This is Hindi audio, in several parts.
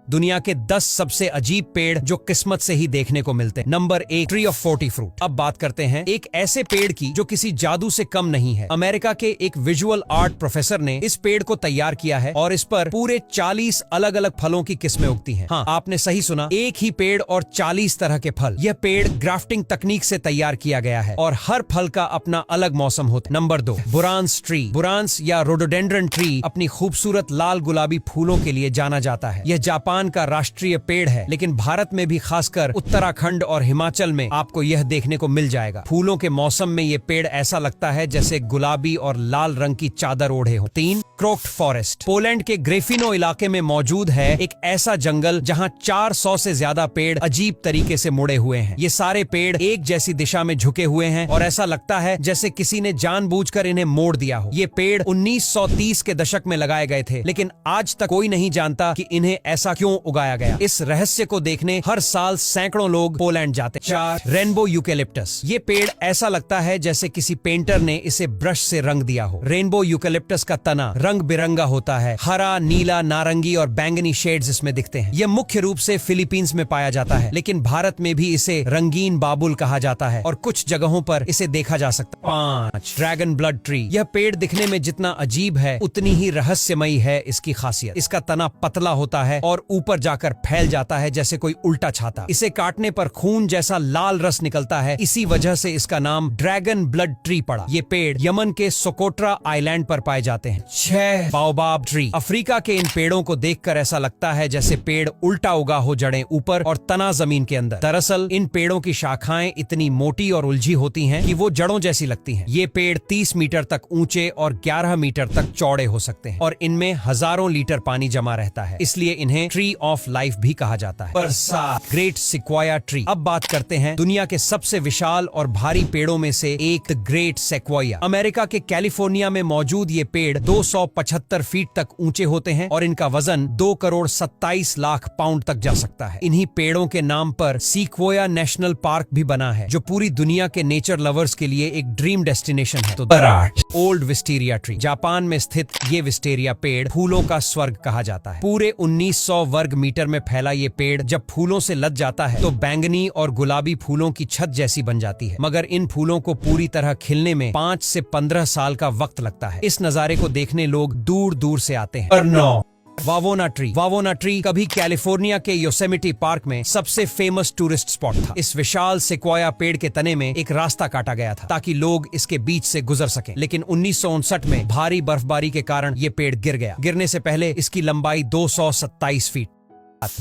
दुनिया के 10 सबसे अजीब पेड़ जो किस्मत से ही देखने को मिलते हैं। Number 1, tree of 40 fruit. अब बात करते हैं एक ऐसे पेड़ की जो किसी जादू से कम नहीं है। अमेरिका के एक विजुअल आर्ट प्रोफेसर ने इस पेड़ को तैयार किया है और इस पर पूरे 40 अलग अलग फलों की किस्में उगती हैं। हाँ, आपने सही सुना, एक ही पेड़ और 40 तरह के फल। यह पेड़ ग्राफ्टिंग तकनीक से तैयार किया गया है और हर फल का अपना अलग मौसम होता है। Number 2, बुरांस tree. बुरांस या रोडोडेंड्रन ट्री अपनी खूबसूरत लाल गुलाबी फूलों के लिए जाना जाता है। यह जापान का राष्ट्रीय पेड़ है, लेकिन भारत में भी खासकर उत्तराखंड और हिमाचल में आपको यह देखने को मिल जाएगा। फूलों के मौसम में यह पेड़ ऐसा लगता है जैसे गुलाबी और लाल रंग की चादर ओढ़े हो। 3, क्रोक्ड फॉरेस्ट। पोलैंड के ग्रेफिनो इलाके में मौजूद है एक ऐसा जंगल जहां 400 से ज्यादा पेड़ अजीब तरीके से मुड़े हुए हैं। ये सारे पेड़ एक जैसी दिशा में झुके हुए हैं और ऐसा लगता है जैसे किसी ने जानबूझकर इन्हें मोड़ दिया हो। ये पेड़ 1930 के दशक में लगाए गए थे, लेकिन आज तक कोई नहीं जानता कि इन्हें ऐसा क्यों उगाया गया। इस रहस्य को देखने हर साल सैकड़ों लोग पोलैंड जाते हैं। 4, रेनबो यूकेलिप्टस। ये पेड़ ऐसा लगता है जैसे किसी पेंटर ने इसे ब्रश से रंग दिया हो। रेनबो यूकेलिप्टस का तना रंग बिरंगा होता है। हरा, नीला, नारंगी और बैंगनी शेड्स इसमें दिखते हैं। यह मुख्य रूप से फिलीपींस में पाया जाता है, लेकिन भारत में भी इसे रंगीन बाबुल कहा जाता है और कुछ जगहों पर इसे देखा जा सकता है। 5, ड्रैगन ब्लड ट्री। यह पेड़ दिखने में जितना अजीब है उतनी ही रहस्यमयी है इसकी खासियत। इसका तना पतला होता है और ऊपर जाकर फैल जाता है जैसे कोई उल्टा छाता। इसे काटने पर खून जैसा लाल रस निकलता है। इसी वजह से इसका नाम ड्रैगन ब्लड ट्री पड़ा। ये पेड़ यमन के सोकोट्रा आइलैंड पर पाए जाते हैं। 6, बाओबाब ट्री। अफ्रीका के इन पेड़ों को देखकर ऐसा लगता है जैसे पेड़ उल्टा उगा हो, जड़ें ऊपर और तना जमीन के अंदर। दरअसल इन पेड़ों की शाखाएं इतनी मोटी और उलझी होती हैं कि वो जड़ों जैसी लगती हैं। ये पेड़ 30 मीटर तक ऊंचे और 11 मीटर तक चौड़े हो सकते हैं और इनमें हजारों लीटर पानी जमा रहता है, इसलिए इन्हें ट्री ऑफ लाइफ भी कहा जाता है। 7, ग्रेट सिक्वाया ट्री। अब बात करते हैं दुनिया के सबसे विशाल और भारी पेड़ों में से एक, द ग्रेट सेक्वाया। अमेरिका के कैलिफोर्निया में मौजूद ये पेड़ 275 फीट तक ऊंचे होते हैं और इनका वजन 2 करोड़ 27 लाख पाउंड तक जा सकता है। इन्हीं पेड़ों के नाम पर सीक्वोया नेशनल पार्क भी बना है, जो पूरी दुनिया के नेचर लवर्स के लिए एक ड्रीम डेस्टिनेशन है। तो 8, ओल्ड विस्टेरिया ट्री। जापान में स्थित ये विस्टेरिया पेड़ फूलों का स्वर्ग कहा जाता है। पूरे 1900 वर्ग मीटर में फैला ये पेड़ जब फूलों से लद जाता है तो बैंगनी और गुलाबी फूलों की छत जैसी बन जाती है, मगर इन फूलों को पूरी तरह खिलने में 5 से 15 साल का वक्त लगता है। इस नजारे को देखने लोग दूर दूर से आते हैं। 9, वावोना ट्री। वावोना ट्री कभी कैलिफोर्निया के योसेमिटी पार्क में सबसे फेमस टूरिस्ट स्पॉट था। इस विशाल सेक्वाया पेड़ के तने में एक रास्ता काटा गया था ताकि लोग इसके बीच से गुजर सकें, लेकिन 1959 में भारी बर्फबारी के कारण ये पेड़ गिर गया। गिरने से पहले इसकी लंबाई 227 फीट।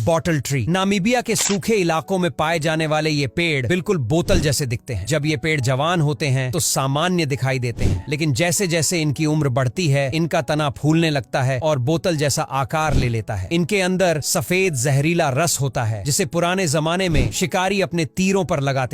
Bottle tree. नामीबिया के सूखे इलाकों में पाए जाने वाले ये पेड़ बिल्कुल बोतल जैसे दिखते हैं। जब ये पेड़ जवान होते हैं तो सामान्य दिखाई देते हैं, लेकिन जैसे जैसे इनकी उम्र बढ़ती है इनका तना फूलने लगता है और बोतल जैसा आकार ले लेता है। इनके अंदर सफेद जहरीला रस होता है जिसे पुराने जमाने में शिकारी अपने तीरों पर लगाते